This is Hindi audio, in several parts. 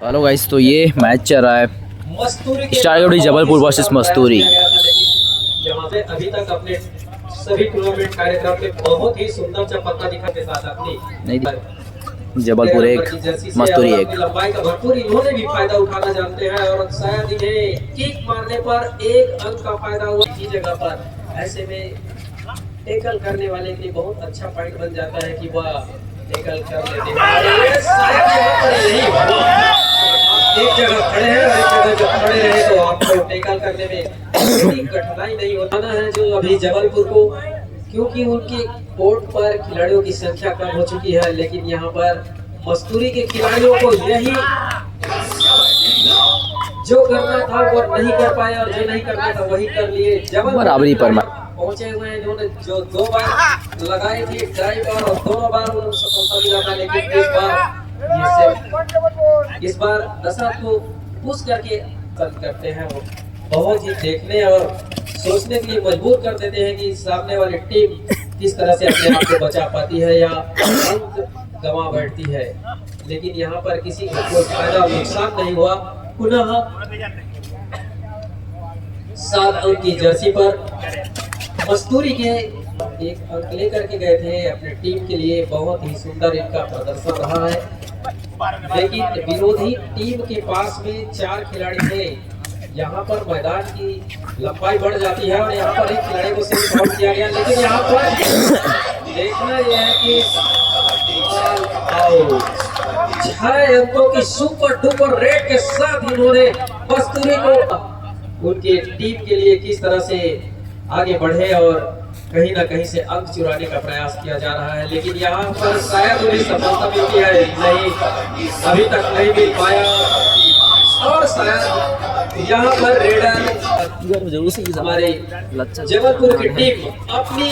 हेलो गाइस, तो ये मैच चल रहा है स्टारगढ़ जबलपुर वर्सेस मस्तूरी। यहाँ पे अभी तक अपने सभी टूर्नामेंट कार्यक्रम में बहुत ही सुंदर चपत्ता दिखाने के साथ अपनी नहीं, जबलपुर एक मस्तूरी एक। लंबाई का भरपूर इन्होंने भी फायदा उठाना जानते हैं और शायद इन्हें किक मारने पर एक अंक का फायदा हुआ की जगह पर। ऐसे में टेकल करने वाले के लिए बहुत अच्छा पॉइंट बन जाता है कि वह टेकल कर लेते हैं। शायद यहाँ पर यही आप एक जगह खड़े हैं और एक जगह जब खड़े रहे तो आपको टेकल करने में कोई कठिनाई नहीं होता है। जो अभी जबलपुर को, क्योंकि उनके कोर्ट पर खिलाड़ियों की संख्या कम हो चुकी है, लेकिन यहाँ पर मस्तूरी के खिलाड़ियों को यही जो करना था वो नहीं कर पाए और जो नहीं करना था वही कर लिए। जबलपुर बराबरी पर पहुंचे हुए हैं इन्होंने जो 2 बार लगाई थी ड्राइव और दोनों बार उन्होंने सफलता मिला था, लेकिन इस बार दशरथ को पुश करके करते हैं। वो बहुत ही देखने और सोचने के लिए मजबूर कर देते हैं कि सामने वाली टीम किस तरह से अपने आप को बचा पाती है या अंक गंवा बैठती है। लेकिन यहाँ पर किसी को कोई फायदा नुकसान नहीं हुआ। पुनः 7 अंक की जर्सी पर मस्तूरी के एक अंक लेकर के गए थे अपने टीम के लिए। बहुत ही सुंदर इनका प्रदर्शन रहा है, लेकिन विरोधी टीम के पास में 4 खिलाड़ी थे। यहाँ पर मैदान की लंबाई बढ़ जाती है और यहाँ पर एक खिलाड़ी को सिर्फ आउट किया गया, लेकिन यहाँ पर देखना यह है कि 6 अंकों की सुपर डुपर रेट के साथ इन्होंने मस्तूरी को उनके टीम के लिए किस तरह से आगे बढ़े और कहीं ना कहीं से अंक चुराने का प्रयास किया जा रहा है। लेकिन यहाँ पर शायद उन्हें सफलता मिलती है, नहीं अभी तक नहीं मिल पाया। और शायद यहाँ पर रेडर हमारे जबलपुर की टीम अपनी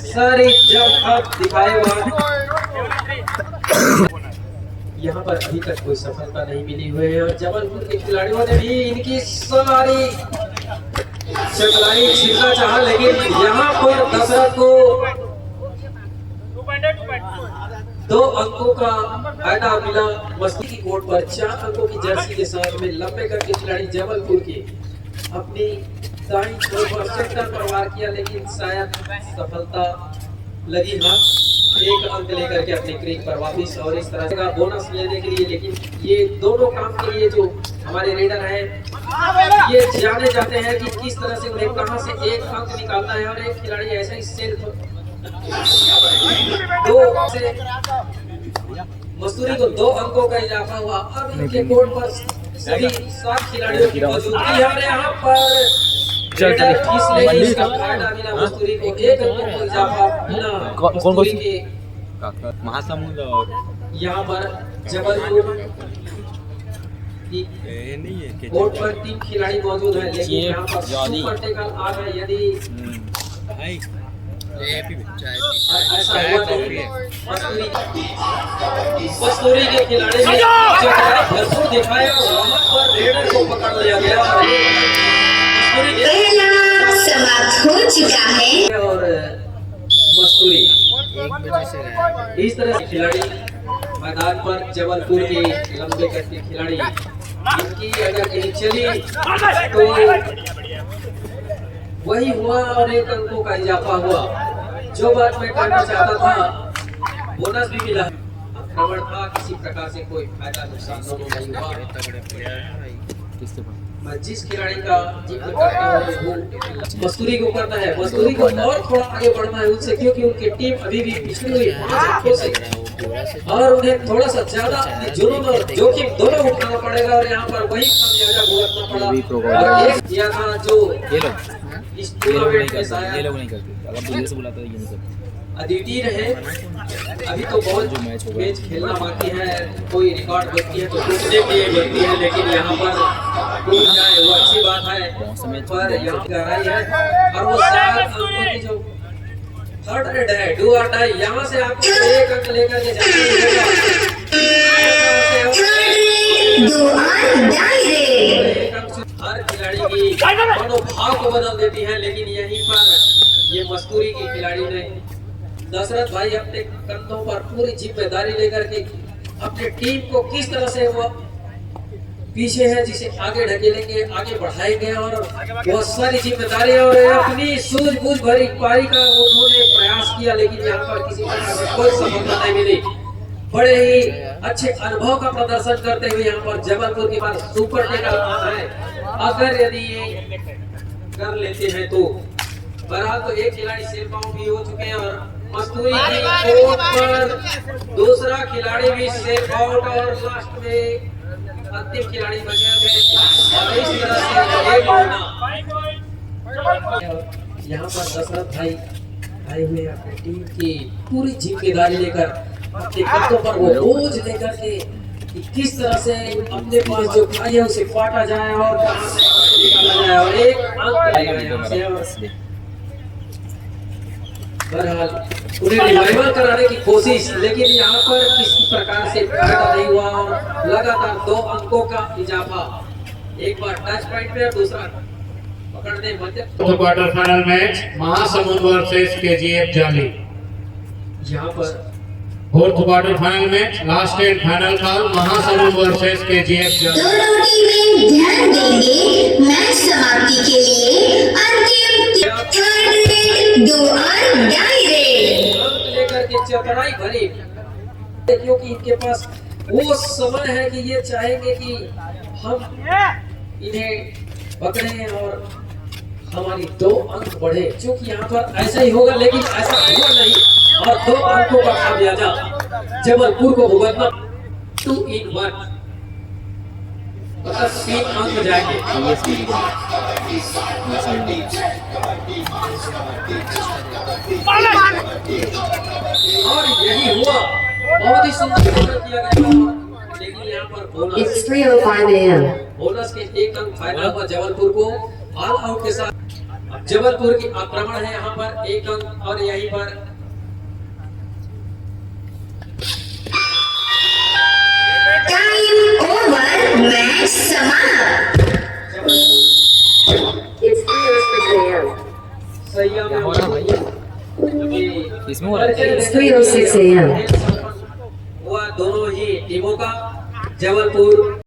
सारी जब दिखाए यहाँ पर अभी तक कोई सफलता नहीं मिली हुई है और जबलपुर के खिलाड़ियों ने भी इनकी सारी चकलाई छीनना चाहा, लेकिन यहाँ पर दशरथ को 2 अंकों का फायदा मिला। मस्ती की कोर्ट पर 4 अंकों की जर्सी के साथ में लंबे करके खिलाड़ी जबलपुर के अपनी दाईं छोर पर सेक्टर पर वार किया, लेकिन शायद सफलता लगी हाथ 1 अंक लेकर के अपने क्रीक पर वापिस और इस तरह का बोनस लेने के लिए। लेकिन ये दोनों काम के लिए जो हमारे रेडर है ये जाने जाते हैं कि किस तरह से उन्हें कहां से 1 अंक निकालना है। और एक खिलाड़ी ऐसा ही सेल्फ 2 से मस्तूरी को 2 अंकों का इजाफा हुआ। अब इनके कोर्ट पर सभी 7 खिलाड़ियों की मौजूदगी है और यहाँ पर इसका फायदा मिला मस्तूरी को 1 अंक का इजाफा मिला मस्तूरी के महासमुंद। और यहाँ पर जबलपुर कोर्ट पर 3 खिलाड़ी मौजूद हैं, लेकिन यहाँ पर सुपर टेकल आ गए। यदि ऐसा हुआ नहीं, मस्तूरी के खिलाड़ी ने भरपूर दिखाया और वहां पर रेडर को पकड़ लिया गया। समाप्त हो चुका है और मस्तूरी इस तरह से खिलाड़ी मैदान पर जबलपुर के लंबे करके खिलाड़ी इनकी अगर कहीं चली तो वही हुआ और 1 अंकों का इजाफा हुआ। जो बात मैं कहना चाहता था, बोनस भी मिला, आक्रमण था, किसी प्रकार से कोई फायदा नुकसान नहीं हुआ। मैं जिस खिलाड़ी का जिक्र करता हूँ वो मस्तूरी को करना है। मस्तूरी को और थोड़ा आगे बढ़ना है उनसे, क्योंकि उनकी टीम अभी भी पिछड़ी हुई 5 अंकों से और उन्हें थोड़ा सा ज्यादा जुनून और जोखिम दोनों उठाना पड़ेगा। और यहाँ पर वही खामियाजा भुगतना पड़ा और एक किया था जो इस टूर्नामेंट में शायद अद्वितीय रहे। अभी तो बहुत मैच खेलना बाकी है, कोई रिकॉर्ड बनती है तो टूटने के लिए बनती है, लेकिन यहाँ पर टूट जाए वो अच्छी बात है। पर यहाँ गहराई है और वो 7 अंकों की जो थर्ड रेड है डू और डाई, यहाँ से आपको 1 अंक लेकर के जाना हर खिलाड़ी की मनोभाव को बदल देती है। लेकिन यहीं पर ये मस्तूरी की खिलाड़ी ने दशरथ भाई अपने कंधों पर पूरी जिम्मेदारी लेकर के अपनी टीम को किस तरह से वो पीछे है जिसे आगे ढकेलेंगे, आगे बढ़ाएंगे और बहुत सारी जिम्मेदारी और अपनी सूझबूझ भरी पारी का उन्होंने प्रयास किया, लेकिन यहाँ पर किसी प्रकार से कोई सफलता नहीं मिली। बड़े ही अच्छे अनुभव का प्रदर्शन करते हुए यहाँ पर जबलपुर के पास सुपर टेकर है। अगर यदि ये कर लेते हैं तो बहरहाल तो एक खिलाड़ी सेफ आउट भी हो चुके हैं और मस्तूरी की कोर्ट पर दूसरा खिलाड़ी भी सेफ आउट और लास्ट में अंतिम खिलाड़ी बचा गए और इस तरह से एक होना। यहाँ पर दशरथ भाई आए हुए अपनी टीम की पूरी जिम्मेदारी लेकर अपने कंधों पर वो बोझ लेकर के कि किस तरह से अपने पास जो खाई है उसे काटा जाए और कहां से निकाला जाए और एक अंक लेगा यहाँ से। और बहरहाल उन्हें रिवाइवल कराने की कोशिश, लेकिन यहाँ पर किसी प्रकार से फायदा नहीं हुआ और लगातार 2 अंकों का इजाफा, एक बार टच पॉइंट में और दूसरा पकड़ने मध्य। Quarter final match Mahasamund versus KGF जाली। यहाँ पर fourth quarter final match last and final का महासमुंद वर्सेस केजीएफ जाली। दोनों टीमें ध्यान देंगे मैच समाप्ति के लिए अंतिम थर्ड रेड 2 और डाई रेड। अंक लेकर के चतुराई भरी, क्योंकि इनके पास वो समय है कि ये चाहेंगे कि हम इन्हें पकड़ें और हमारी 2 अंक बढ़े, क्योंकि यहाँ पर ऐसा ही होगा, लेकिन ऐसा हुआ नहीं और 2 अंकों का खामियाजा जबलपुर को भुगतना 2 in 1, मतलब 3 अंक जाएंगे। और यही हुआ, बहुत ही सुंदर किया गया, लेकिन यहाँ पर बोनस 3:05 a.m. बोनस के 1 अंक फायदा हुआ जबलपुर को ऑल आउट के साथ। जबलपुर की आक्रमण है यहाँ पर 1 अंक और यहीं पर टाइम ओवर, मैच समाप्त। It's 3:06 a.m. सैया में इसमें हो रहा है। It's 3:06 a.m. हुआ दोनों ही टीमों का। जबलपुर